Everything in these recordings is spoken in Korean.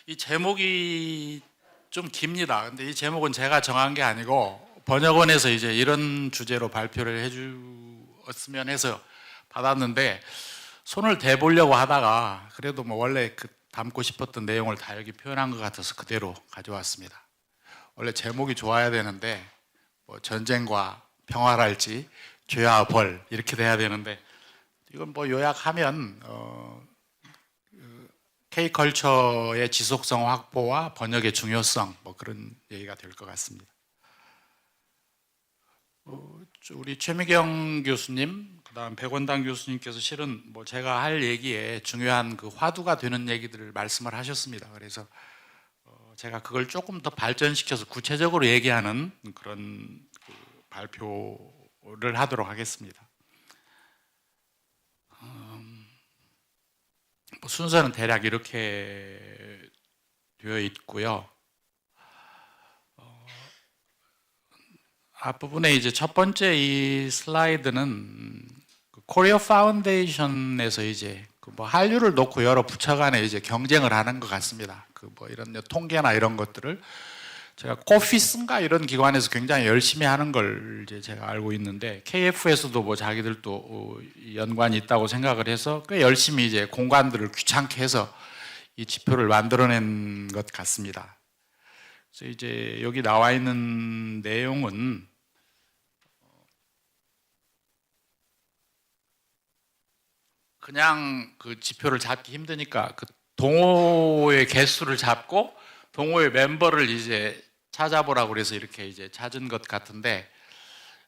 이 제목이 좀 깁니다. 근데 이 제목은 제가 정한 게 아니고 번역원에서 이제 이런 주제로 발표를 해주었으면 해서 받았는데 손을 대보려고 하다가 그래도 뭐 원래 그 담고 싶었던 내용을 다 여기 표현한 것 같아서 그대로 가져왔습니다. 원래 제목이 좋아야 되는데 뭐 전쟁과 평화랄지 죄와 벌 이렇게 돼야 되는데 이건 뭐 요약하면 K컬처의 지속성 확보와 번역의 중요성 뭐 그런 얘기가 될 것 같습니다. 우리 최미경 교수님, 그다음 백원당 교수님께서 실은 뭐 제가 할 얘기에 중요한 그 화두가 되는 얘기들을 말씀을 하셨습니다. 그래서 제가 그걸 조금 더 발전시켜서 구체적으로 얘기하는 그런 그 발표를 하도록 하겠습니다. 뭐 순서는 대략 이렇게 되어 있고요. 앞부분에 이제 첫 번째 이 슬라이드는 그 코리아 파운데이션에서 이제 그 뭐 한류를 놓고 여러 부처 간에 이제 경쟁을 하는 것 같습니다. 그 뭐 이런 통계나 이런 것들을 제가 코피스인가 이런 기관에서 굉장히 열심히 하는 걸 이제 제가 알고 있는데 KF에서도 뭐 자기들도 연관이 있다고 생각을 해서 꽤 열심히 이제 공간들을 귀찮게 해서 이 지표를 만들어낸 것 같습니다. 그래서 이제 여기 나와 있는 내용은 그냥 그 지표를 잡기 힘드니까 그 동호회 개수를 잡고 동호회 멤버를 이제 찾아보라고 그래서 이렇게 이제 찾은 것 같은데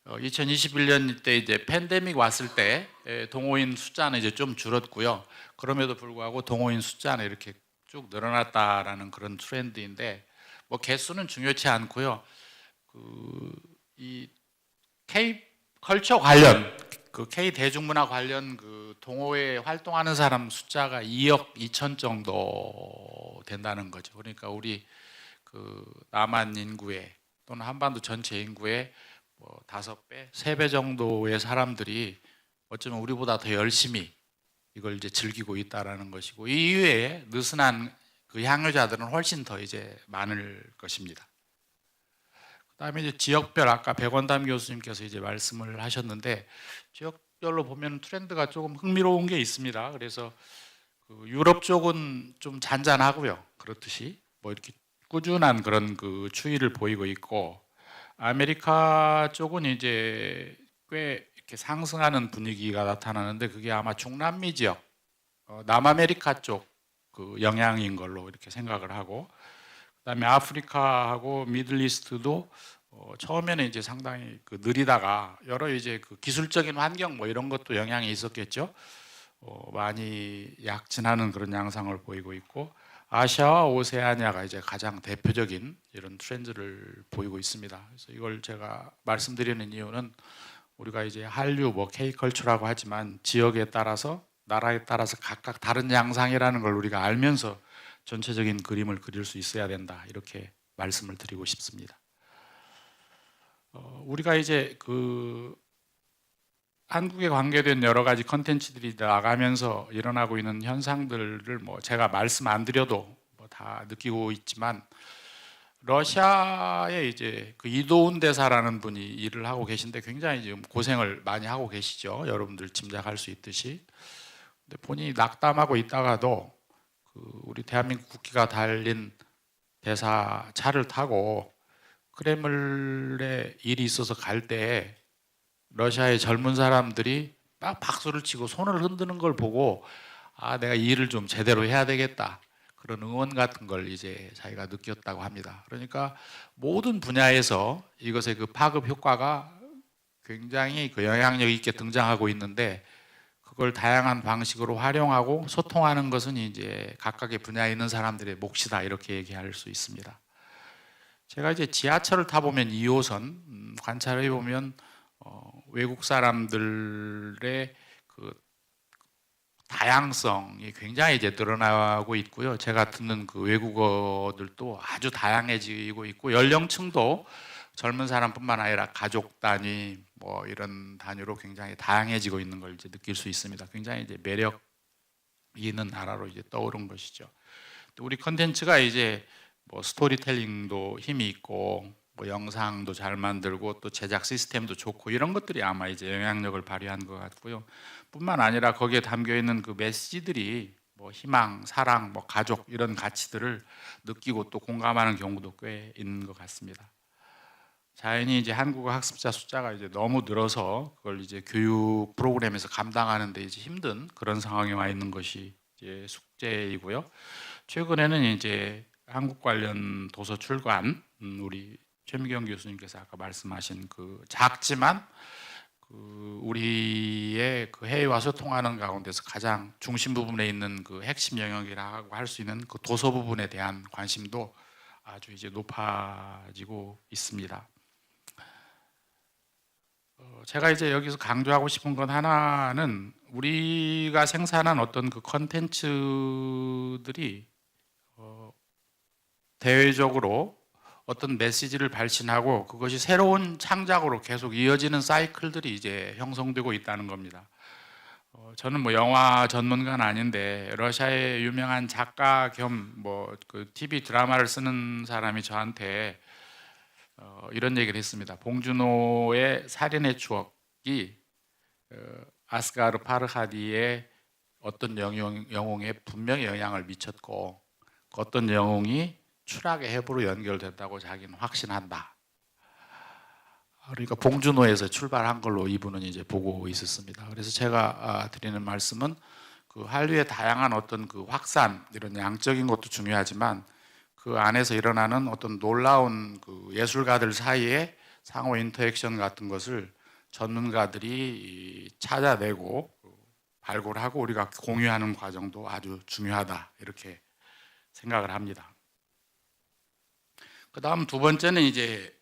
2021년 때 이제 팬데믹 왔을 때 동호인 숫자는 이제 좀 줄었고요. 그럼에도 불구하고 동호인 숫자는 이렇게 쭉 늘어났다라는 그런 트렌드인데 뭐 개수는 중요치 않고요. 이 K 컬처 관련 그 K 대중문화 관련 그 동호회 활동하는 사람 숫자가 2억 2천 정도 된다는 거죠. 그러니까 우리 그 남한 인구의 또는 한반도 전체 인구의 뭐 5배, 3배 정도의 사람들이 어쩌면 우리보다 더 열심히 이걸 이제 즐기고 있다라는 것이고 이 이외에 느슨한 그 향유자들은 훨씬 더 이제 많을 것입니다. 그다음에 이제 지역별 아까 백원담 교수님께서 이제 말씀을 하셨는데 지역별로 보면 트렌드가 조금 흥미로운 게 있습니다. 그래서 그 유럽 쪽은 좀 잔잔하고요. 그렇듯이 뭐 이렇게 꾸준한 그런 그 추이를 보이고 있고 아메리카 쪽은 이제 꽤 이렇게 상승하는 분위기가 나타나는데 그게 아마 중남미 지역, 남아메리카 쪽 그 영향인 걸로 이렇게 생각을 하고 그다음에 아프리카하고 미들리스트도 처음에는 이제 상당히 그 느리다가 여러 이제 그 기술적인 환경 뭐 이런 것도 영향이 있었겠죠. 많이 약진하는 그런 양상을 보이고 있고 아시아와 오세아니아가 이제 가장 대표적인 이런 트렌드를 보이고 있습니다. 그래서 이걸 제가 말씀드리는 이유는 우리가 이제 한류 뭐 K컬처라고 하지만 지역에 따라서 나라에 따라서 각각 다른 양상이라는 걸 우리가 알면서 전체적인 그림을 그릴 수 있어야 된다 이렇게 말씀을 드리고 싶습니다. 우리가 이제 그 한국에 관계된 여러 가지 컨텐츠들이 나가면서 일어나고 있는 현상들을 뭐 제가 말씀 안 드려도 뭐 다 느끼고 있지만 러시아에 이제 그 이도훈 대사라는 분이 일을 하고 계신데 굉장히 지금 고생을 많이 하고 계시죠. 여러분들 짐작할 수 있듯이. 근데 본인이 낙담하고 있다가도 그 우리 대한민국 국기가 달린 대사 차를 타고 크렘을에 일이 있어서 갈 때 러시아의 젊은 사람들이 막 박수를 치고 손을 흔드는 걸 보고 아 내가 이 일을 좀 제대로 해야 되겠다 그런 응원 같은 걸 이제 자기가 느꼈다고 합니다. 그러니까 모든 분야에서 이것의 그 파급 효과가 굉장히 그 영향력 있게 등장하고 있는데 그걸 다양한 방식으로 활용하고 소통하는 것은 이제 각각의 분야에 있는 사람들의 몫이다 이렇게 얘기할 수 있습니다. 제가 이제 지하철을 타보면 2호선 관찰해 보면 외국 사람들의 그 다양성이 굉장히 이제 늘어나고 있고요. 제가 듣는 그 외국어들도 아주 다양해지고 있고 연령층도 젊은 사람뿐만 아니라 가족 단위 뭐 이런 단위로 굉장히 다양해지고 있는 걸 이제 느낄 수 있습니다. 굉장히 이제 매력 있는 나라로 이제 떠오른 것이죠. 우리 컨텐츠가 이제 뭐 스토리텔링도 힘이 있고 뭐 영상도 잘 만들고 또 제작 시스템도 좋고 이런 것들이 아마 이제 영향력을 발휘한 것 같고요. 뿐만 아니라 거기에 담겨 있는 그 메시지들이 뭐 희망, 사랑, 뭐 가족 이런 가치들을 느끼고 또 공감하는 경우도 꽤 있는 것 같습니다. 자연히 이제 한국어 학습자 숫자가 이제 너무 늘어서 그걸 이제 교육 프로그램에서 감당하는데 이제 힘든 그런 상황에 와 있는 것이 이제 숙제이고요. 최근에는 이제 한국 관련 도서 출간, 우리 최미경 교수님께서 아까 말씀하신 그 작지만 그 우리의 그 해외와 소통하는 가운데서 가장 중심 부분에 있는 그 핵심 영역이라고 할 수 있는 그 도서 부분에 대한 관심도 아주 이제 높아지고 있습니다. 제가 이제 여기서 강조하고 싶은 건 하나는 우리가 생산한 어떤 그 컨텐츠들이 대외적으로 어떤 메시지를 발신하고 그것이 새로운 창작으로 계속 이어지는 사이클들이 이제 형성되고 있다는 겁니다. 저는 뭐 영화 전문가는 아닌데 러시아의 유명한 작가 겸 뭐 그 TV 드라마를 쓰는 사람이 저한테 이런 얘기를 했습니다. 봉준호의 살인의 추억이 아스가르 파르하디의 어떤 영웅에 분명히 영향을 미쳤고 그 어떤 영웅이 추락의 해부로 연결됐다고 자기는 확신한다. 그러니까 봉준호에서 출발한 걸로 이분은 이제 보고 있었습니다. 그래서 제가 드리는 말씀은 그 한류의 다양한 어떤 그 확산 이런 양적인 것도 중요하지만 그 안에서 일어나는 어떤 놀라운 그 예술가들 사이에 상호 인터액션 같은 것을 전문가들이 찾아내고 발굴하고 우리가 공유하는 과정도 아주 중요하다 이렇게 생각을 합니다. 그 다음 두 번째는 이제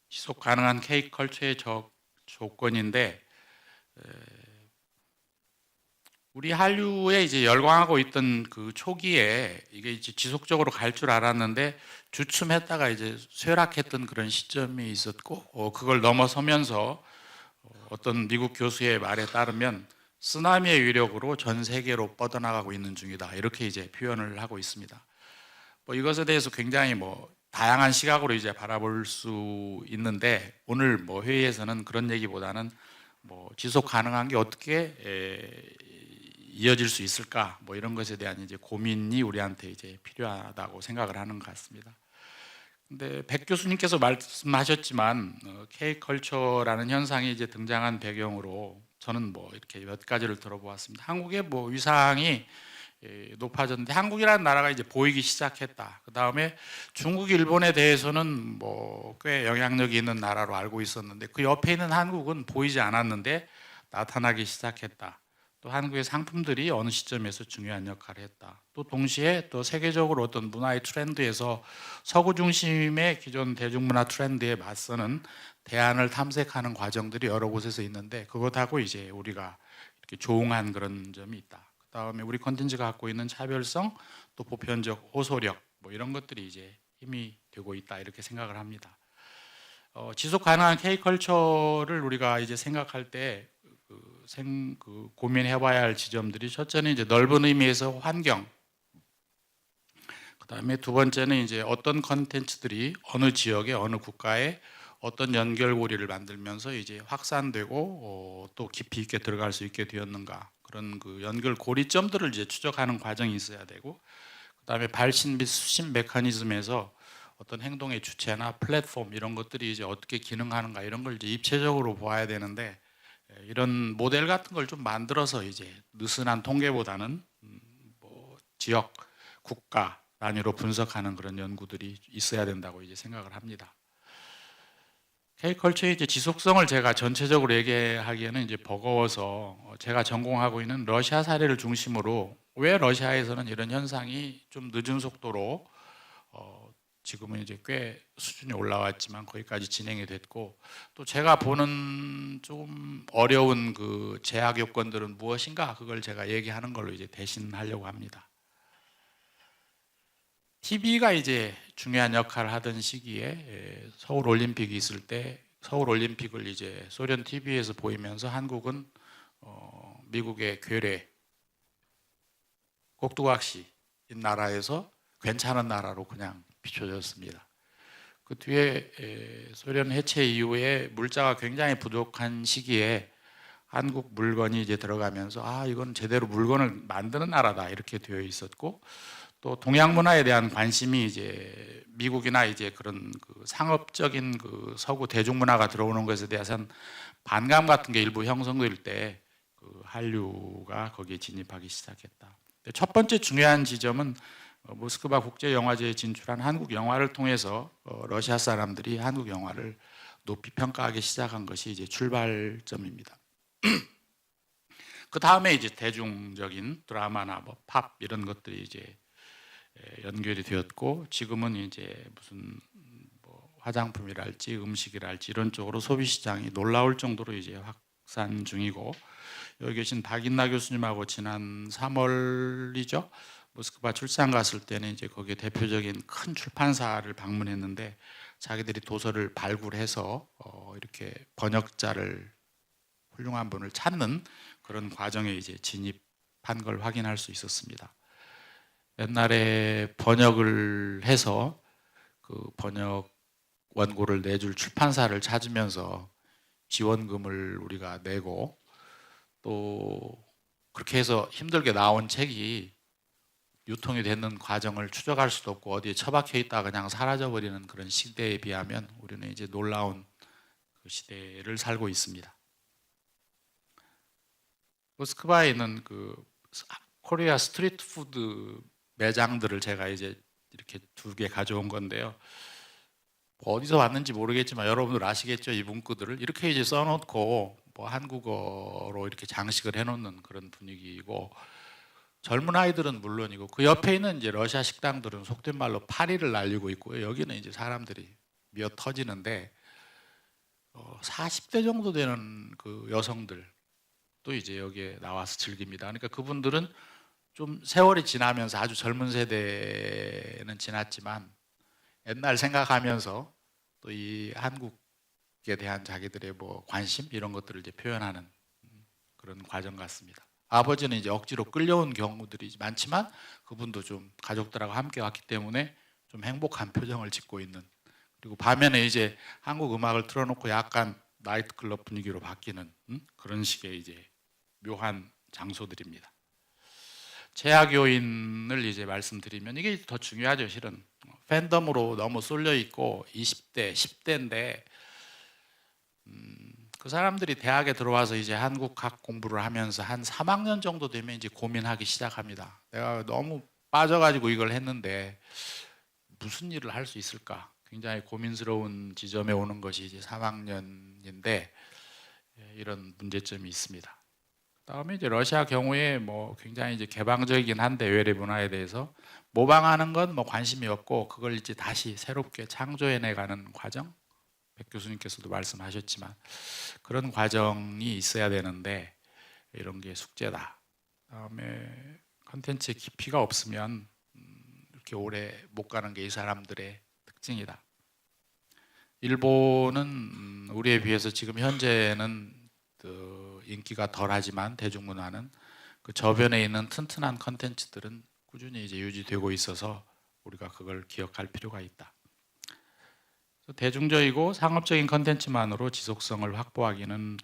지속 가능한 K컬처의 조건인데 우리 한류에 이제 열광하고 있던 그 초기에 이게 이제 지속적으로 갈 줄 알았는데 주춤했다가 이제 쇠락했던 그런 시점이 있었고 그걸 넘어서면서 어떤 미국 교수의 말에 따르면 쓰나미의 위력으로 전 세계로 뻗어나가고 있는 중이다 이렇게 이제 표현을 하고 있습니다. 뭐 이것에 대해서 굉장히 뭐 다양한 시각으로 이제 바라볼 수 있는데 오늘 뭐 회의에서는 그런 얘기보다는 뭐 지속 가능한 게 어떻게 이어질 수 있을까 뭐 이런 것에 대한 이제 고민이 우리한테 이제 필요하다고 생각을 하는 것 같습니다. 근데 백 교수님께서 말씀하셨지만 K컬처라는 현상이 이제 등장한 배경으로 저는 뭐 이렇게 몇 가지를 들어보았습니다. 한국의 뭐 위상이 높아졌는데 한국이라는 나라가 이제 보이기 시작했다. 그 다음에 중국, 일본에 대해서는 뭐 꽤 영향력이 있는 나라로 알고 있었는데 그 옆에 있는 한국은 보이지 않았는데 나타나기 시작했다. 또 한국의 상품들이 어느 시점에서 중요한 역할을 했다. 또 동시에 또 세계적으로 어떤 문화의 트렌드에서 서구 중심의 기존 대중문화 트렌드에 맞서는 대안을 탐색하는 과정들이 여러 곳에서 있는데 그것하고 이제 우리가 이렇게 조응한 그런 점이 있다. 그 다음에 우리 컨텐츠가 갖고 있는 차별성, 또 보편적 호소력 뭐 이런 것들이 이제 힘이 되고 있다 이렇게 생각을 합니다. 지속 가능한 K컬처를 우리가 이제 생각할 때 고민해봐야 할 지점들이 첫째는 이제 넓은 의미에서 환경, 그 다음에 두 번째는 이제 어떤 컨텐츠들이 어느 지역에 어느 국가에 어떤 연결고리를 만들면서 이제 확산되고 또 깊이 있게 들어갈 수 있게 되었는가 그런 그 연결고리점들을 이제 추적하는 과정이 있어야 되고 그 다음에 발신 및 수신 메커니즘에서 어떤 행동의 주체나 플랫폼 이런 것들이 이제 어떻게 기능하는가 이런 걸 이제 입체적으로 보아야 되는데 이런 모델 같은 걸 좀 만들어서 이제 느슨한 통계보다는 뭐 지역, 국가 단위로 분석하는 그런 연구들이 있어야 된다고 이제 생각을 합니다. K컬처의 이제 지속성을 제가 전체적으로 얘기하기에는 이제 버거워서 제가 전공하고 있는 러시아 사례를 중심으로 왜 러시아에서는 이런 현상이 좀 늦은 속도로 지금은 이제 꽤 수준이 올라왔지만 거기까지 진행이 됐고 또 제가 보는 좀 어려운 그 제약 요건들은 무엇인가 그걸 제가 얘기하는 걸로 이제 대신하려고 합니다. TV가 이제 중요한 역할을 하던 시기에 서울 올림픽이 있을 때 서울 올림픽을 이제 소련 TV에서 보이면서 한국은 미국의 괴뢰 꼭두각시인 나라에서 괜찮은 나라로 그냥 비춰졌습니다. 그 뒤에 소련 해체 이후에 물자가 굉장히 부족한 시기에 한국 물건이 이제 들어가면서 이건 제대로 물건을 만드는 나라다 이렇게 되어 있었고, 또 동양 문화에 대한 관심이 이제 미국이나 이제 그런 그 상업적인 그 서구 대중문화가 들어오는 것에 대해서는 반감 같은 게 일부 형성될 때 그 한류가 거기에 진입하기 시작했다. 첫 번째 중요한 지점은 모스크바 국제영화제에 진출한 한국 영화를 통해서 러시아 사람들이 한국 영화를 높이 평가하기 시작한 것이 이제 출발점입니다. 그 다음에 이제 대중적인 드라마나 뭐 팝 이런 것들이 이제 연결이 되었고, 지금은 이제 무슨 뭐 화장품이랄지 음식이랄지 이런 쪽으로 소비 시장이 놀라울 정도로 이제 확산 중이고, 여기 계신 박인나 교수님하고 지난 3월이죠. 모스크바 출장 갔을 때는 이제 거기에 대표적인 큰 출판사를 방문했는데, 자기들이 도서를 발굴해서 이렇게 번역자를 훌륭한 분을 찾는 그런 과정에 이제 진입한 걸 확인할 수 있었습니다. 옛날에 번역을 해서 그 번역 원고를 내줄 출판사를 찾으면서 지원금을 우리가 내고, 또 그렇게 해서 힘들게 나온 책이 유통이 되는 과정을 추적할 수도 없고 어디에 처박혀 있다 그냥 사라져버리는 그런 시대에 비하면 우리는 이제 놀라운 그 시대를 살고 있습니다. 모스크바에 있는 그 코리아 스트리트 푸드 매장들을 제가 이제 이렇게 2개 가져온 건데요. 어디서 왔는지 모르겠지만 여러분들 아시겠죠? 이 문구들을 이렇게 이제 써놓고 뭐 한국어로 이렇게 장식을 해놓는 그런 분위기이고, 젊은 아이들은 물론이고 그 옆에 있는 이제 러시아 식당들은 속된 말로 파리를 날리고 있고요. 여기는 이제 사람들이 미어 터지는데 40대 정도 되는 그 여성들 또 이제 여기에 나와서 즐깁니다. 그러니까 그분들은 좀 세월이 지나면서 아주 젊은 세대는 지났지만 옛날 생각하면서 또 이 한국에 대한 자기들의 뭐 관심 이런 것들을 이제 표현하는 그런 과정 같습니다. 아버지는 이제 억지로 끌려온 경우들이 많지만 그분도 좀 가족들하고 함께 왔기 때문에 좀 행복한 표정을 짓고 있는, 그리고 밤에는 이제 한국 음악을 틀어놓고 약간 나이트클럽 분위기로 바뀌는 그런 식의 이제 묘한 장소들입니다. 재학 요인을 이제 말씀드리면 이게 더 중요하죠. 실은 팬덤으로 너무 쏠려 있고 20대, 10대인데 그 사람들이 대학에 들어와서 이제 한국학 공부를 하면서 한 3학년 정도 되면 이제 고민하기 시작합니다. 내가 너무 빠져가지고 이걸 했는데 무슨 일을 할 수 있을까? 굉장히 고민스러운 지점에 오는 것이 이제 3학년인데 이런 문제점이 있습니다. 다음에 이제 러시아 경우에 뭐 굉장히 이제 개방적이긴 한데 외래 문화에 대해서 모방하는 건 뭐 관심이 없고 그걸 이제 다시 새롭게 창조해내가는 과정, 백 교수님께서도 말씀하셨지만 그런 과정이 있어야 되는데 이런 게 숙제다. 다음에 컨텐츠의 깊이가 없으면 이렇게 오래 못 가는 게 이 사람들의 특징이다. 일본은 우리에 비해서 지금 현재는 그 인기가 덜하지만 대중문화는 그 저변에 있는 튼튼한 컨텐츠들은 꾸준히 이제 유지되고 있어서 우리가 그걸 기억할 필요가 있다. 대중적이고 상업적인 컨텐츠만으로 지속성을 확보하기는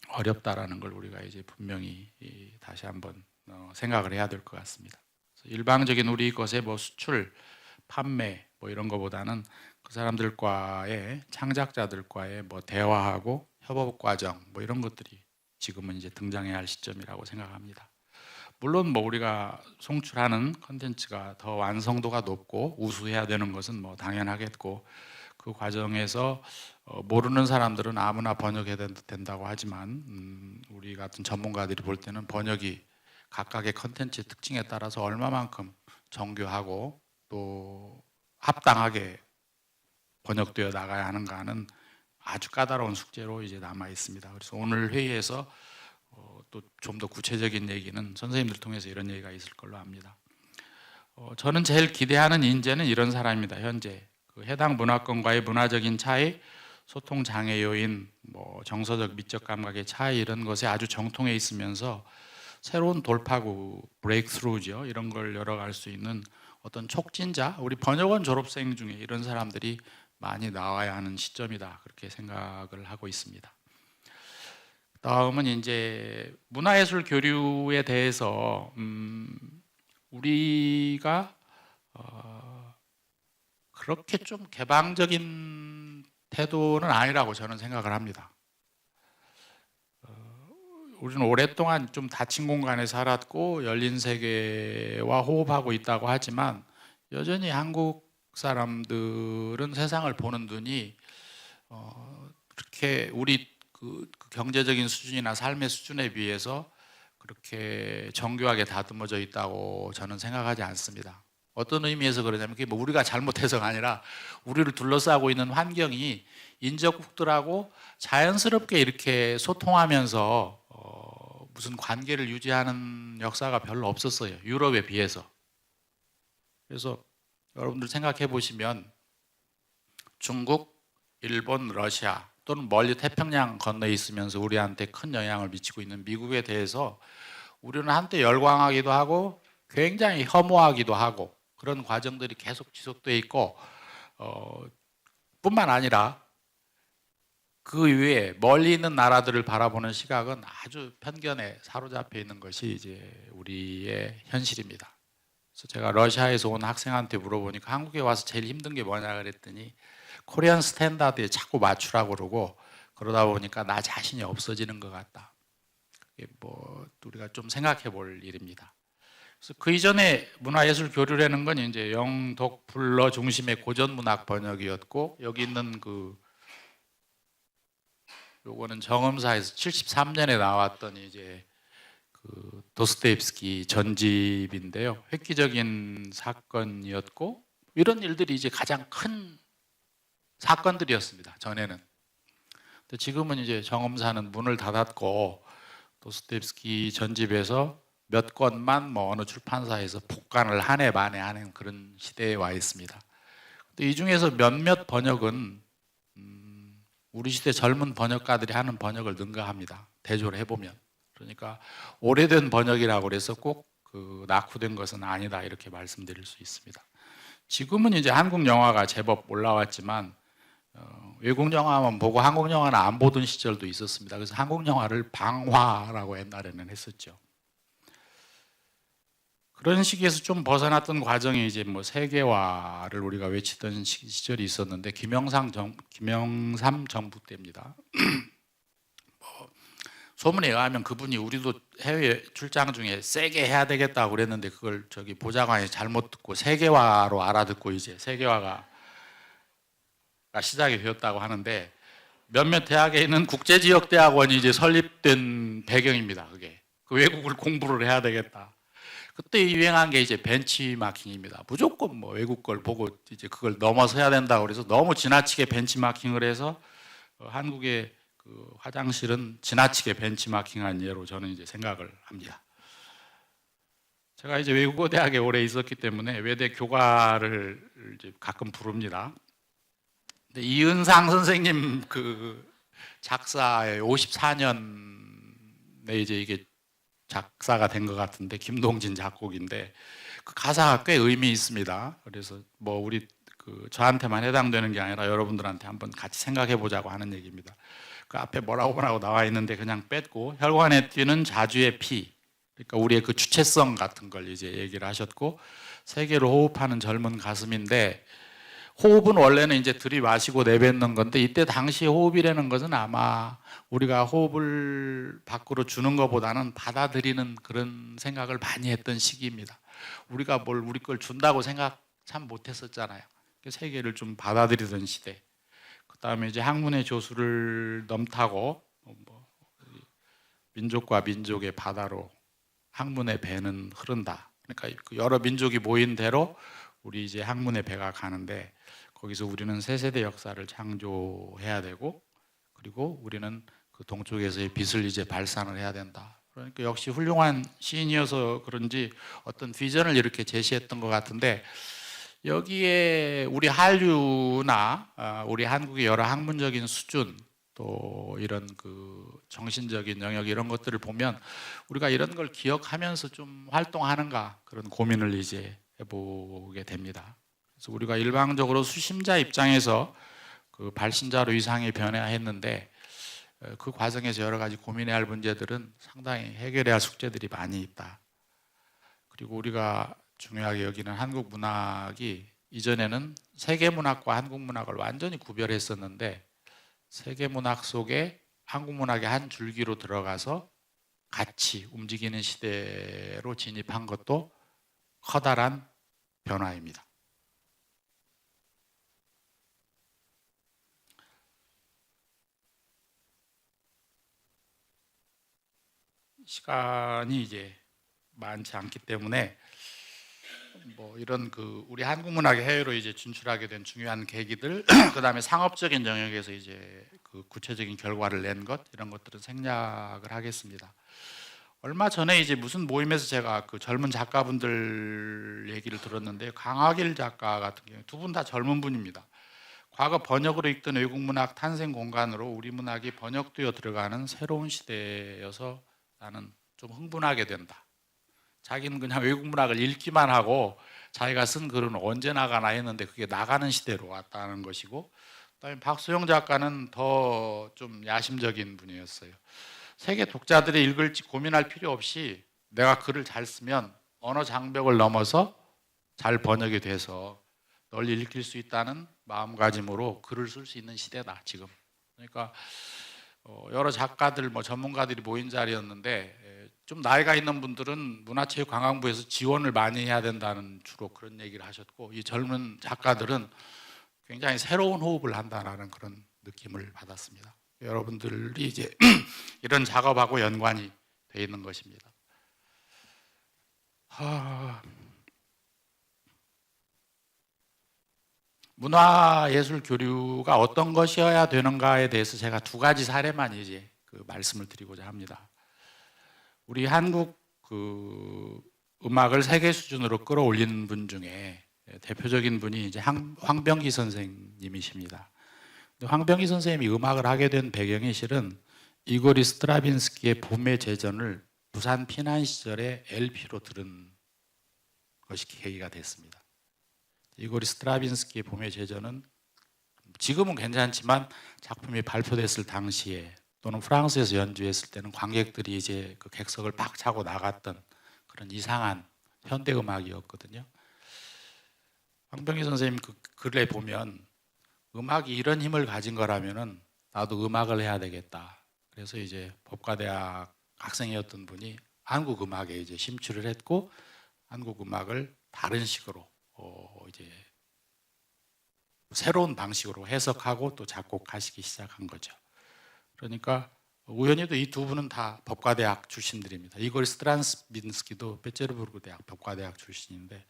어렵다라는 걸 우리가 이제 분명히 다시 한번 생각을 해야 될 것 같습니다. 일방적인 우리 것의 뭐 수출, 판매 뭐 이런 거보다는 그 사람들과의 창작자들과의 뭐 대화하고 협업 과정 뭐 이런 것들이 지금은 이제 등장해야 할 시점이라고 생각합니다. 물론 뭐 우리가 송출하는 컨텐츠가 더 완성도가 높고 우수해야 되는 것은 뭐 당연하겠고, 그 과정에서 모르는 사람들은 아무나 번역해야 된다고 하지만 우리 같은 전문가들이 볼 때는 번역이 각각의 컨텐츠의 특징에 따라서 얼마만큼 정교하고 또 합당하게 번역되어 나가야 하는가는 아주 까다로운 숙제로 이제 남아 있습니다. 그래서 오늘 회의에서 또 좀 더 구체적인 얘기는 선생님들 통해서 이런 얘기가 있을 걸로 압니다. 저는 제일 기대하는 인재는 이런 사람입니다. 현재 그 해당 문화권과의 문화적인 차이, 소통 장애 요인, 뭐 정서적 미적 감각의 차이 이런 것에 아주 정통해 있으면서 새로운 돌파구, 브레이크스루죠. 이런 걸 열어갈 수 있는 어떤 촉진자, 우리 번역원 졸업생 중에 이런 사람들이 많이 나와야 하는 시점이다, 그렇게 생각을 하고 있습니다. 다음은 이제 문화예술 교류에 대해서 우리가 그렇게 좀 개방적인 태도는 아니라고 저는 생각을 합니다. 우리는 오랫동안 좀 닫힌 공간에 살았고 열린 세계와 호흡하고 있다고 하지만 여전히 한국 사람들은 세상을 보는 눈이 그렇게 우리 그 경제적인 수준이나 삶의 수준에 비해서 그렇게 정교하게 다듬어져 있다고 저는 생각하지 않습니다. 어떤 의미에서 그러냐면 그게 뭐 우리가 잘못해서가 아니라 우리를 둘러싸고 있는 환경이 인접국들하고 자연스럽게 이렇게 소통하면서 무슨 관계를 유지하는 역사가 별로 없었어요. 유럽에 비해서. 그래서 여러분들 생각해 보시면 중국, 일본, 러시아 또는 멀리 태평양 건너에 있으면서 우리한테 큰 영향을 미치고 있는 미국에 대해서 우리는 한때 열광하기도 하고 굉장히 혐오하기도 하고 그런 과정들이 계속 지속되어 있고 뿐만 아니라 그 이외에 멀리 있는 나라들을 바라보는 시각은 아주 편견에 사로잡혀 있는 것이 이제 우리의 현실입니다. 그래서 제가 러시아에서 온 학생한테 물어보니까 한국에 와서 제일 힘든 게 뭐냐 그랬더니 코리안 스탠다드에 자꾸 맞추라고 그러고 그러다 보니까 나 자신이 없어지는 것 같다. 이게 뭐 우리가 좀 생각해 볼 일입니다. 그래서 그 이전에 문화예술 교류라는 건 이제 영독 불러 중심의 고전 문학 번역이었고 여기 있는 요거는 정음사에서 73년에 나왔던 이제 그 도스토옙스키 전집인데요. 획기적인 사건이었고 이런 일들이 이제 가장 큰 사건들이었습니다. 전에는. 근데 지금은 이제 정음사는 문을 닫았고 도스토옙스키 전집에서 몇 권만 뭐 어느 출판사에서 복간을 한 해 만에 하는 그런 시대에 와 있습니다. 근데 이 중에서 몇몇 번역은 우리 시대 젊은 번역가들이 하는 번역을 능가합니다. 대조를 해보면. 그러니까 오래된 번역이라고 그래서 꼭 그 낙후된 것은 아니다 이렇게 말씀드릴 수 있습니다. 지금은 이제 한국 영화가 제법 올라왔지만 외국 영화만 보고 한국 영화는 안 보던 시절도 있었습니다. 그래서 한국 영화를 방화라고 옛날에는 했었죠. 그런 시기에서 좀 벗어났던 과정이 이제 뭐 세계화를 우리가 외치던 시절이 있었는데 김영삼 정부 때입니다. 소문에 의하면 그분이 우리도 해외 출장 중에 세게 해야 되겠다고 그랬는데 그걸 저기 보좌관이 잘못 듣고 세계화로 알아듣고 이제 세계화가 시작이 되었다고 하는데 몇몇 대학에 있는 국제지역대학원이 이제 설립된 배경입니다. 그게 그 외국을 공부를 해야 되겠다. 그때 유행한 게 이제 벤치마킹입니다. 무조건 뭐 외국 걸 보고 이제 그걸 넘어서야 된다고 그래서 너무 지나치게 벤치마킹을 해서 한국의 그 화장실은 지나치게 벤치마킹한 예로 저는 이제 생각을 합니다. 제가 이제 외국어 대학에 오래 있었기 때문에 외대 교과를 이제 가끔 부릅니다. 근데 이은상 선생님 그 작사의 54년에 이제 이게 작사가 된 것 같은데 김동진 작곡인데 그 가사가 꽤 의미 있습니다. 그래서 뭐 우리 그 저한테만 해당되는 게 아니라 여러분들한테 한번 같이 생각해 보자고 하는 얘기입니다. 그 앞에 뭐라고 나와 있는데 그냥 뺐고 혈관에 뛰는 자주의 피, 그러니까 우리의 그 주체성 같은 걸 이제 얘기를 하셨고 세계로 호흡하는 젊은 가슴인데 호흡은 원래는 이제 들이마시고 내뱉는 건데 이때 당시 호흡이라는 것은 아마 우리가 호흡을 밖으로 주는 것보다는 받아들이는 그런 생각을 많이 했던 시기입니다. 우리가 뭘 우리 걸 준다고 생각 참 못했었잖아요. 세계를 좀 받아들이던 시대. 그 다음에 이제 학문의 조수를 넘타고 민족과 민족의 바다로 학문의 배는 흐른다. 그러니까 여러 민족이 모인 대로 우리 이제 학문의 배가 가는데 거기서 우리는 새 세대 역사를 창조해야 되고 그리고 우리는 그 동쪽에서의 빛을 이제 발산을 해야 된다. 그러니까 역시 훌륭한 시인이어서 그런지 어떤 비전을 이렇게 제시했던 것 같은데 여기에 우리 한류나 우리 한국의 여러 학문적인 수준 또 이런 그 정신적인 영역 이런 것들을 보면 우리가 이런 걸 기억하면서 좀 활동하는가 그런 고민을 이제 해보게 됩니다. 그래서 우리가 일방적으로 수심자 입장에서 그 발신자로 위상이 변화했는데 그 과정에서 여러 가지 고민해야 할 문제들은 상당히 해결해야 할 숙제들이 많이 있다. 그리고 우리가 중요하게 여기는 한국 문학이 이전에는 세계 문학과 한국 문학을 완전히 구별했었는데 세계 문학 속에 한국 문학의 한 줄기로 들어가서 같이 움직이는 시대로 진입한 것도 커다란 변화입니다. 시간이 이제 많지 않기 때문에 뭐 이런 그 우리 한국 문학의 해외로 이제 진출하게 된 중요한 계기들, 그다음에 상업적인 영역에서 이제 그 구체적인 결과를 낸 것, 이런 것들은 생략을 하겠습니다. 얼마 전에 이제 무슨 모임에서 제가 그 젊은 작가분들 얘기를 들었는데 강하길 작가 같은 경우 두 분 다 젊은 분입니다. 과거 번역으로 읽던 외국 문학 탄생 공간으로 우리 문학이 번역되어 들어가는 새로운 시대여서 나는 좀 흥분하게 된다. 자기는 그냥 외국 문학을 읽기만 하고 자기가 쓴 글은 언제 나가나 했는데 그게 나가는 시대로 왔다는 것이고, 그다음에 박소영 작가는 더 좀 야심적인 분이었어요. 세계 독자들이 읽을지 고민할 필요 없이 내가 글을 잘 쓰면 언어 장벽을 넘어서 잘 번역이 돼서 널리 읽힐 수 있다는 마음가짐으로 글을 쓸 수 있는 시대다 지금. 그러니까 여러 작가들 뭐 전문가들이 모인 자리였는데 좀 나이가 있는 분들은 문화체육관광부에서 지원을 많이 해야 된다는 주로 그런 얘기를 하셨고, 이 젊은 작가들은 굉장히 새로운 호흡을 한다는 그런 느낌을 받았습니다. 여러분들이 이제 이런 작업하고 연관이 돼 있는 것입니다. 문화예술 교류가 어떤 것이어야 되는가에 대해서 제가 두 가지 사례만 이제 그 말씀을 드리고자 합니다. 우리 한국 그 음악을 세계 수준으로 끌어올리는 분 중에 대표적인 분이 이제 황병기 선생님이십니다. 황병기 선생님이 음악을 하게 된 배경이 실은 이고리 스트라빈스키의 봄의 제전을 부산 피난 시절에 LP로 들은 것이 계기가 됐습니다. 이고리 스트라빈스키의 봄의 제전은 지금은 괜찮지만 작품이 발표됐을 당시에 또는 프랑스에서 연주했을 때는 관객들이 이제 그 객석을 팍 차고 나갔던 그런 이상한 현대 음악이었거든요. 황병기 선생님 그 글에 보면 음악이 이런 힘을 가진 거라면은 나도 음악을 해야 되겠다. 그래서 이제 법과대학 학생이었던 분이 한국 음악에 이제 심취를 했고 한국 음악을 다른 식으로 이제 새로운 방식으로 해석하고 또 작곡하시기 시작한 거죠. 그러니까 우연히도 이 두 분은 다 법과대학 출신들입니다. 이고리 스트라빈스키도 페테르부르크 대학 법과대학 출신인데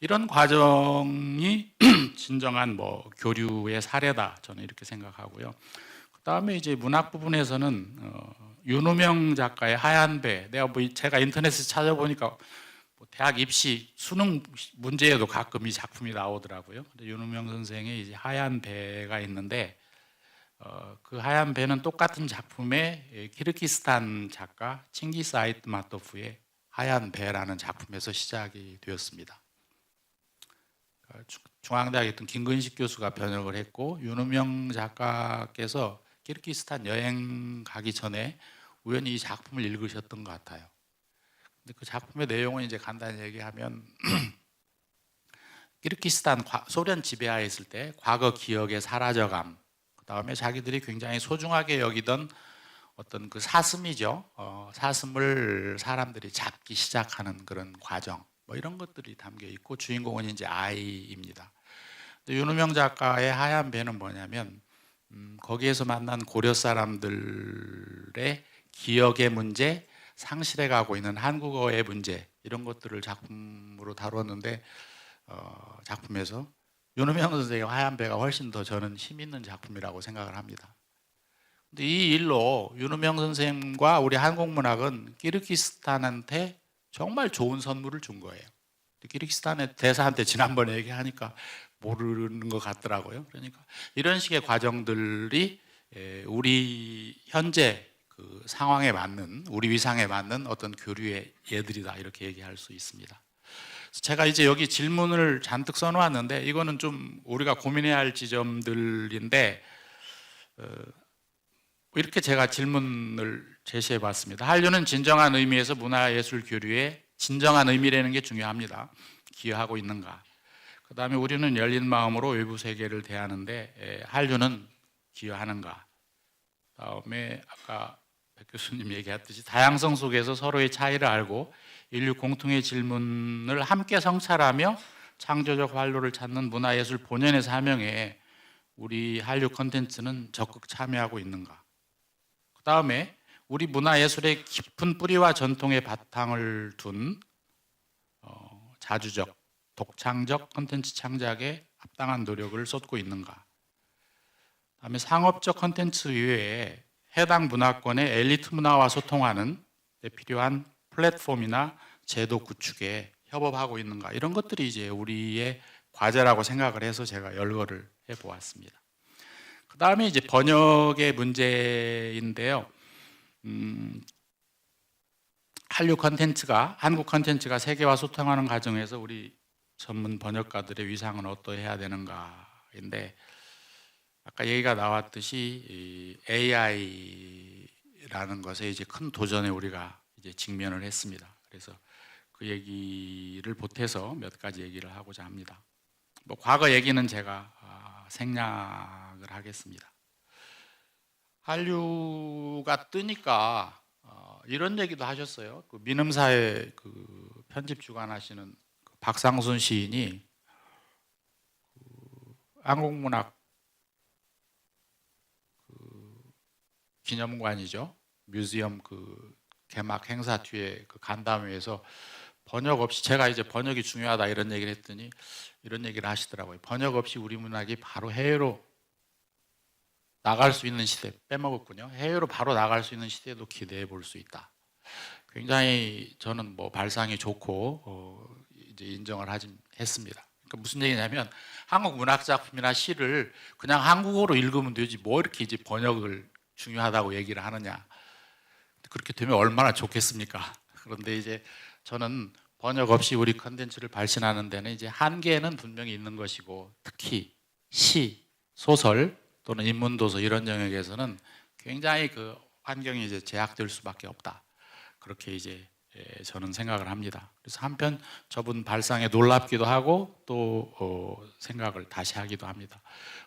이런 과정이 진정한 뭐 교류의 사례다 저는 이렇게 생각하고요. 그 다음에 이제 문학 부분에서는 윤우명 작가의 하얀 배, 내가 뭐 제가 인터넷에서 찾아보니까 뭐 대학 입시 수능 문제에도 가끔 이 작품이 나오더라고요. 윤우명 선생의 이제 하얀 배가 있는데 그 하얀 배는 똑같은 작품의 키르기스탄 작가 칭기스 아이트마토프의 하얀 배라는 작품에서 시작이 되었습니다. 중앙대학에 있던 김근식 교수가 번역을 했고 윤우명 작가께서 키르기스탄 여행 가기 전에 우연히 이 작품을 읽으셨던 것 같아요. 근데 그 작품의 내용은 이제 간단히 얘기하면 키르기스탄 소련 지배하에 있을 때 과거 기억의 사라져감, 그다음에 자기들이 굉장히 소중하게 여기던 어떤 그 사슴이죠. 사슴을 사람들이 잡기 시작하는 그런 과정, 뭐 이런 것들이 담겨 있고 주인공은 이제 아이입니다. 윤우명 작가의 하얀 배는 뭐냐면 거기에서 만난 고려 사람들의 기억의 문제, 상실해 가고 있는 한국어의 문제, 이런 것들을 작품으로 다뤘는데 작품에서 윤우명 선생의 하얀 배가 훨씬 더 저는 힘 있는 작품이라고 생각을 합니다. 근데 이 일로 윤우명 선생과 우리 한국 문학은 키르기스탄한테 정말 좋은 선물을 준 거예요. 키르기스탄의 대사한테 지난번에 얘기하니까 모르는 것 같더라고요. 그러니까 이런 식의 과정들이 우리 현재 그 상황에 맞는, 우리 위상에 맞는 어떤 교류의 예들이다 이렇게 얘기할 수 있습니다. 제가 이제 여기 질문을 잔뜩 써놓았는데 이거는 좀 우리가 고민해야 할 지점들인데 이렇게 제가 질문을 제시해 봤습니다. 한류는 진정한 의미에서 문화예술 교류에 진정한 의미라는 게 중요합니다. 기여하고 있는가? 그 다음에 우리는 열린 마음으로 외부 세계를 대하는데 한류는 기여하는가? 다음에 아까 백 교수님 얘기했듯이 다양성 속에서 서로의 차이를 알고 인류 공통의 질문을 함께 성찰하며 창조적 활로를 찾는 문화예술 본연의 사명에 우리 한류 콘텐츠는 적극 참여하고 있는가? 그 다음에 우리 문화예술의 깊은 뿌리와 전통의 바탕을 둔 자주적, 독창적 콘텐츠 창작에 합당한 노력을 쏟고 있는가? 그다음에 상업적 콘텐츠 이외에 해당 문화권의 엘리트 문화와 소통하는 데 필요한 플랫폼이나 제도 구축에 협업하고 있는가? 이런 것들이 이제 우리의 과제라고 생각을 해서 제가 열거를 해보았습니다. 그 다음에 이제 번역의 문제인데요. 한류 컨텐츠가, 한국 컨텐츠가 세계와 소통하는 과정에서 우리 전문 번역가들의 위상은 어떠해야 되는가인데, 아까 얘기가 나왔듯이 AI라는 것에 이제 큰 도전에 우리가 이제 직면을 했습니다. 그래서 그 얘기를 보태서 몇 가지 얘기를 하고자 합니다. 뭐 과거 얘기는 제가 생략을 하겠습니다. 한류가 뜨니까 이런 얘기도 하셨어요. 그 민음사의 그 편집 주관하시는 그 박상순 시인이 그 한국문학 기념관이죠. 뮤지엄 그 개막 행사 뒤에 그 간담회에서 번역 없이, 제가 이제 번역이 중요하다 이런 얘기를 했더니 이런 얘기를 하시더라고요. 번역 없이 우리 문학이 바로 해외로 나갈 수 있는 시대, 빼먹었군요. 해외로 바로 나갈 수 있는 시대도 기대해 볼 수 있다. 굉장히 저는 뭐 발상이 좋고 이제 인정을 했습니다. 그러니까 무슨 얘기냐면 한국 문학 작품이나 시를 그냥 한국어로 읽으면 되지 뭐 이렇게 이제 번역을 중요하다고 얘기를 하느냐. 그렇게 되면 얼마나 좋겠습니까? 그런데 이제 저는 번역 없이 우리 컨텐츠를 발신하는 데는 이제 한계는 분명히 있는 것이고, 특히 시, 소설 또는 인문도서 이런 영역에서는 굉장히 그 환경이 이제 제약될 수밖에 없다. 그렇게 이제 저는 생각을 합니다. 그래서 한편 저분 발상에 놀랍기도 하고 또 생각을 다시 하기도 합니다.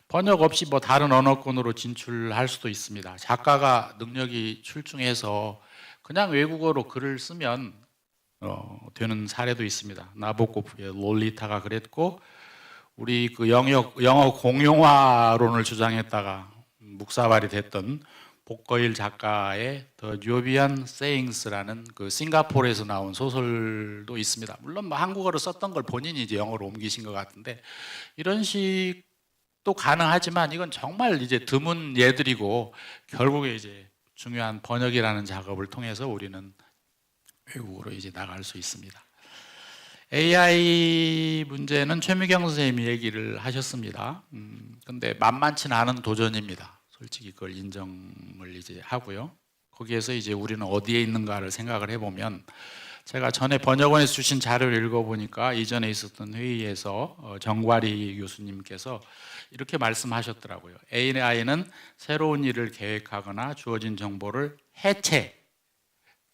번역 없이 뭐 다른 언어권으로 진출할 수도 있습니다. 작가가 능력이 출중해서 그냥 외국어로 글을 쓰면 되는 사례도 있습니다. 나보코프의 롤리타가 그랬고, 우리 그 영어 공용화론을 주장했다가 묵사발이 됐던 복거일 작가의 The Nubian Sayings라는 그 싱가포르에서 나온 소설도 있습니다. 물론 뭐 한국어로 썼던 걸 본인이 이제 영어로 옮기신 것 같은데, 이런 식도 가능하지만 이건 정말 이제 드문 예들이고 결국에 이제 중요한 번역이라는 작업을 통해서 우리는 외국으로 이제 나갈 수 있습니다. AI 문제는 최미경 선생님이 얘기를 하셨습니다. 근데 만만치는 않은 도전입니다. 솔직히 그걸 인정을 이제 하고요. 거기에서 이제 우리는 어디에 있는가를 생각을 해보면, 제가 전에 번역원에서 주신 자료를 읽어보니까 이전에 있었던 회의에서 정과리 교수님께서 이렇게 말씀하셨더라고요. AI는 새로운 일을 계획하거나 주어진 정보를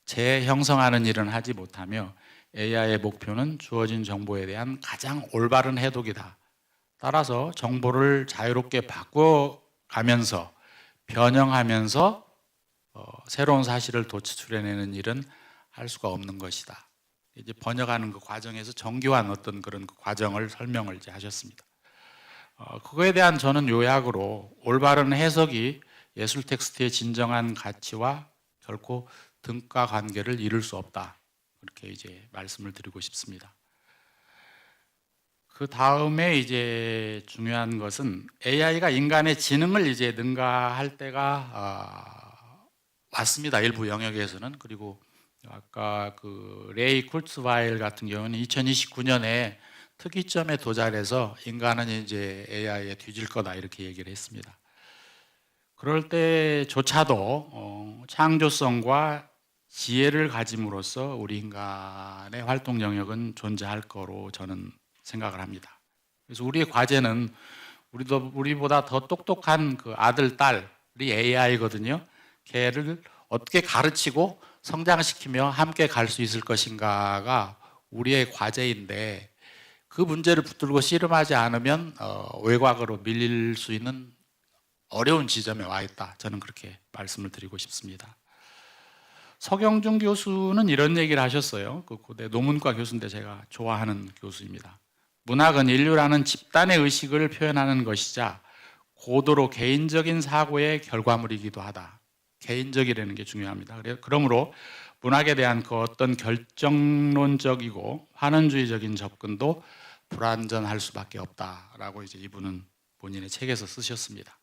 재형성하는 일은 하지 못하며 AI의 목표는 주어진 정보에 대한 가장 올바른 해독이다. 따라서 정보를 자유롭게 바꿔가면서 변형하면서 새로운 사실을 도출해내는 일은 할 수가 없는 것이다. 이제 번역하는 그 과정에서 정교한 어떤 그런 그 과정을 설명을 이제 하셨습니다. 그거에 대한 저는 요약으로 올바른 해석이 예술 텍스트의 진정한 가치와 결코 등가 관계를 이룰 수 없다. 그렇게 이제 말씀을 드리고 싶습니다. 그 다음에 이제 중요한 것은 AI가 인간의 지능을 이제 능가할 때가 왔습니다. 일부 영역에서는. 그리고 아까 그 레이 쿨츠바일 같은 경우는 2029년에 특이점에 도달해서 인간은 이제 AI에 뒤질 거다 이렇게 얘기를 했습니다. 그럴 때조차도 창조성과 지혜를 가짐으로써 우리 인간의 활동 영역은 존재할 거로 저는 생각을 합니다. 그래서 우리의 과제는 우리보다 더 똑똑한 그 아들, 딸이 AI거든요. 걔를 어떻게 가르치고 성장시키며 함께 갈 수 있을 것인가가 우리의 과제인데, 그 문제를 붙들고 씨름하지 않으면 외곽으로 밀릴 수 있는 어려운 지점에 와 있다. 저는 그렇게 말씀을 드리고 싶습니다. 서경준 교수는 이런 얘기를 하셨어요. 그 고대 노문과 교수인데 제가 좋아하는 교수입니다. 문학은 인류라는 집단의 의식을 표현하는 것이자 고도로 개인적인 사고의 결과물이기도 하다. 개인적이라는 게 중요합니다. 그러므로 문학에 대한 그 어떤 결정론적이고 환원주의적인 접근도 불완전할 수밖에 없다라고 이제 이분은 본인의 책에서 쓰셨습니다.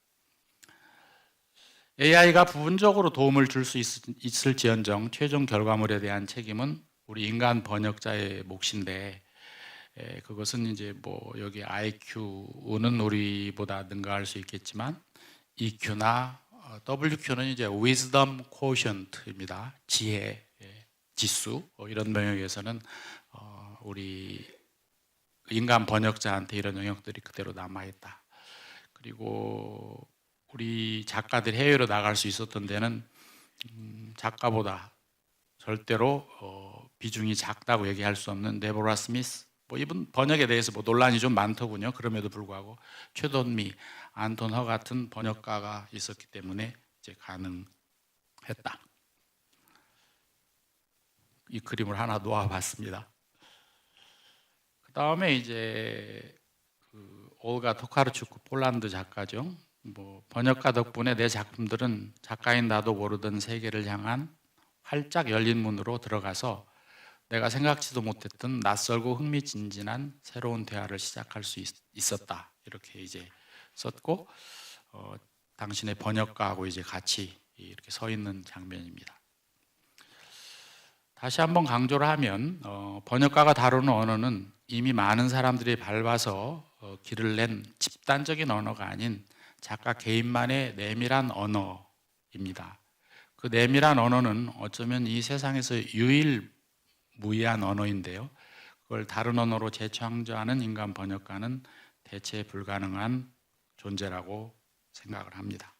AI가 부분적으로 도움을 줄 수 있을지언정 최종 결과물에 대한 책임은 우리 인간 번역자의 몫인데, 그것은 이제 뭐 여기 IQ는 우리보다 능가할 수 있겠지만 EQ나 WQ는 이제 Wisdom Quotient입니다. 지혜 지수, 이런 영역에서는 우리 인간 번역자한테 이런 영역들이 그대로 남아있다. 그리고 우리 작가들이 해외로 나갈 수 있었던 데는 작가보다 절대로 비중이 작다고 얘기할 수 없는 데보라 스미스, 뭐 이분 번역에 대해서 뭐 논란이 좀 많더군요. 그럼에도 불구하고 최돈미, 안톤 허 같은 번역가가 있었기 때문에 이제 가능했다. 이 그림을 하나 놓아봤습니다. 그 다음에 이제 그 올가 토카르추크 폴란드 작가죠. 뭐 번역가 덕분에 내 작품들은 작가인 나도 모르던 세계를 향한 활짝 열린 문으로 들어가서 내가 생각지도 못했던 낯설고 흥미진진한 새로운 대화를 시작할 수 있었다. 이렇게 이제 썼고, 당신의 번역가하고 이제 같이 이렇게 서 있는 장면입니다. 다시 한번 강조를 하면 번역가가 다루는 언어는 이미 많은 사람들이 밟아서 길을 낸 집단적인 언어가 아닌 작가 개인만의 내밀한 언어입니다. 그 내밀한 언어는 어쩌면 이 세상에서 유일무이한 언어인데요. 그걸 다른 언어로 재창조하는 인간 번역가는 대체 불가능한 존재라고 생각을 합니다.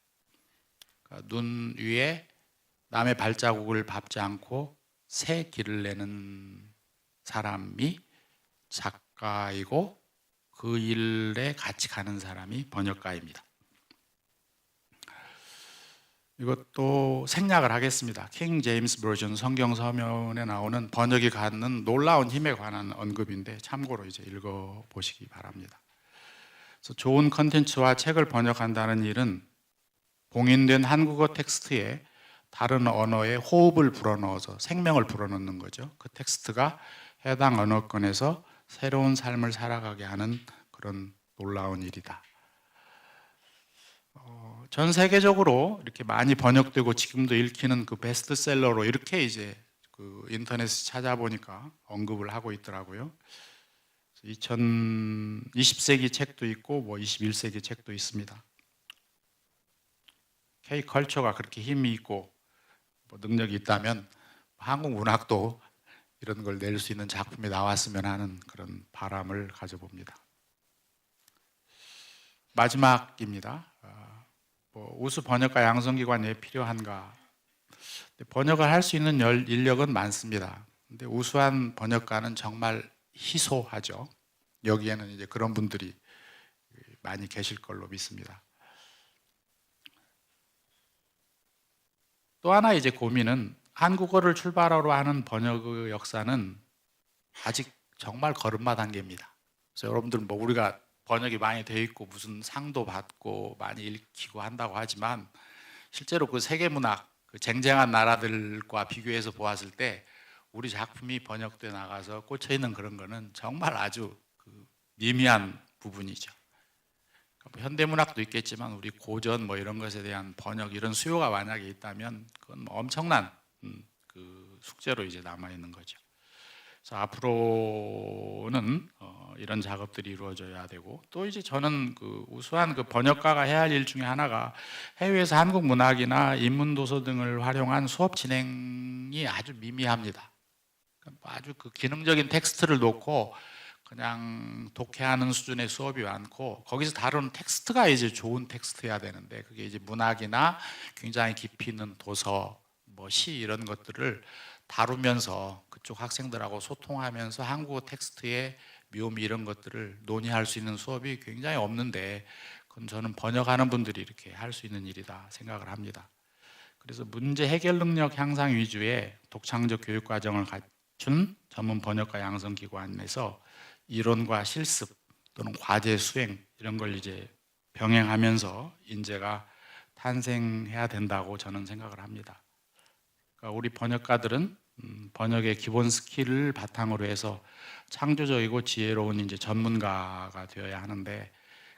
그러니까 눈 위에 남의 발자국을 밟지 않고 새 길을 내는 사람이 작가이고 그 일에 같이 가는 사람이 번역가입니다. 이것도 생략을 하겠습니다. 킹 제임스 버전 성경 서면에 나오는 번역이 갖는 놀라운 힘에 관한 언급인데 참고로 이제 읽어보시기 바랍니다. 그래서 좋은 컨텐츠와 책을 번역한다는 일은 봉인된 한국어 텍스트에 다른 언어의 호흡을 불어넣어서 생명을 불어넣는 거죠. 그 텍스트가 해당 언어권에서 새로운 삶을 살아가게 하는 그런 놀라운 일이다. 전 세계적으로 이렇게 많이 번역되고 지금도 읽히는 그 베스트셀러로 이렇게 이제 그 인터넷에 찾아보니까 언급을 하고 있더라고요. 20세기 책도 있고 뭐 21세기 책도 있습니다. K컬처가 그렇게 힘이 있고 뭐 능력이 있다면 한국 문학도 이런 걸 낼 수 있는 작품이 나왔으면 하는 그런 바람을 가져봅니다. 마지막입니다. 뭐 우수 번역가 양성기관이 왜 필요한가? 번역을 할 수 있는 인력은 많습니다. 근데 우수한 번역가는 정말 희소하죠. 여기에는 이제 그런 분들이 많이 계실 걸로 믿습니다. 또 하나 이제 고민은 한국어를 출발어로 하는 번역의 역사는 아직 정말 걸음마 단계입니다. 그래서 여러분들 뭐 우리가 번역이 많이 되어 있고 무슨 상도 받고 많이 읽히고 한다고 하지만 실제로 그 세계 문학, 그 쟁쟁한 나라들과 비교해서 보았을 때 우리 작품이 번역돼 나가서 꽂혀 있는 그런 거는 정말 아주 그 미미한 부분이죠. 그러니까 현대문학도 있겠지만 우리 고전 뭐 이런 것에 대한 번역 이런 수요가 만약에 있다면 그건 뭐 엄청난 그 숙제로 이제 남아 있는 거죠. 그래서 앞으로는 이런 작업들이 이루어져야 되고, 또 이제 저는 그 우수한 그 번역가가 해야 할 일 중에 하나가 해외에서 한국 문학이나 인문 도서 등을 활용한 수업 진행이 아주 미미합니다. 아주 그 기능적인 텍스트를 놓고 그냥 독해하는 수준의 수업이 많고, 거기서 다루는 텍스트가 이제 좋은 텍스트여야 되는데, 그게 이제 문학이나 굉장히 깊이 있는 도서, 뭐 시 이런 것들을 다루면서 그쪽 학생들하고 소통하면서 한국어 텍스트의 묘미 이런 것들을 논의할 수 있는 수업이 굉장히 없는데, 그건 저는 번역하는 분들이 이렇게 할 수 있는 일이다 생각을 합니다. 그래서 문제 해결 능력 향상 위주의 독창적 교육 과정을 갖춘 전문 번역가 양성 기관에서 이론과 실습 또는 과제 수행 이런 걸 이제 병행하면서 인재가 탄생해야 된다고 저는 생각을 합니다. 그러니까 우리 번역가들은 번역의 기본 스킬을 바탕으로 해서 창조적이고 지혜로운 이제 전문가가 되어야 하는데,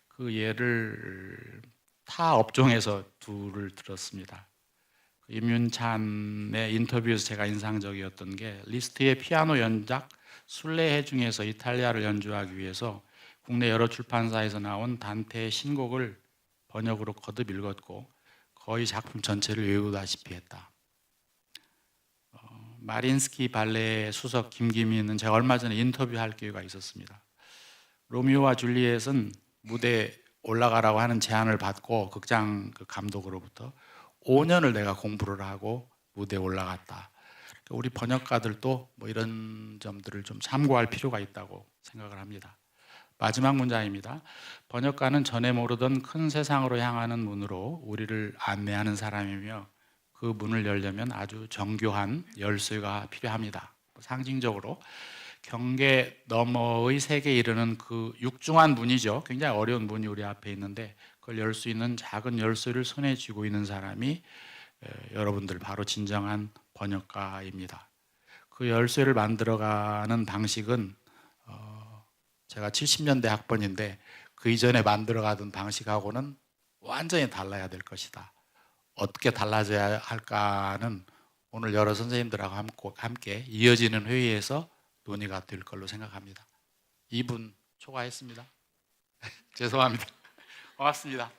그 예를 타 업종에서 둘을 들었습니다. 임윤찬의 인터뷰에서 제가 인상적이었던 게, 리스트의 피아노 연작 순례해 중에서 이탈리아를 연주하기 위해서 국내 여러 출판사에서 나온 단테의 신곡을 번역으로 거듭 읽었고 거의 작품 전체를 외우다시피 했다. 마린스키 발레 수석 김기민은 제가 얼마 전에 인터뷰할 기회가 있었습니다. 로미오와 줄리엣은 무대에 올라가라고 하는 제안을 받고 극장 그 감독으로부터 5년을 내가 공부를 하고 무대에 올라갔다. 우리 번역가들도 뭐 이런 점들을 좀 참고할 필요가 있다고 생각을 합니다. 마지막 문장입니다. 번역가는 전에 모르던 큰 세상으로 향하는 문으로 우리를 안내하는 사람이며, 그 문을 열려면 아주 정교한 열쇠가 필요합니다. 상징적으로 경계 너머의 세계에 이르는 그 육중한 문이죠. 굉장히 어려운 문이 우리 앞에 있는데, 그걸 열 수 있는 작은 열쇠를 손에 쥐고 있는 사람이 여러분들 바로 진정한 번역가입니다. 그 열쇠를 만들어가는 방식은 제가 70년대 학번인데 그 이전에 만들어가던 방식하고는 완전히 달라야 될 것이다. 어떻게 달라져야 할까는 오늘 여러 선생님들하고 함께 이어지는 회의에서 논의가 될 걸로 생각합니다. 2분 초과했습니다. 죄송합니다. 고맙습니다.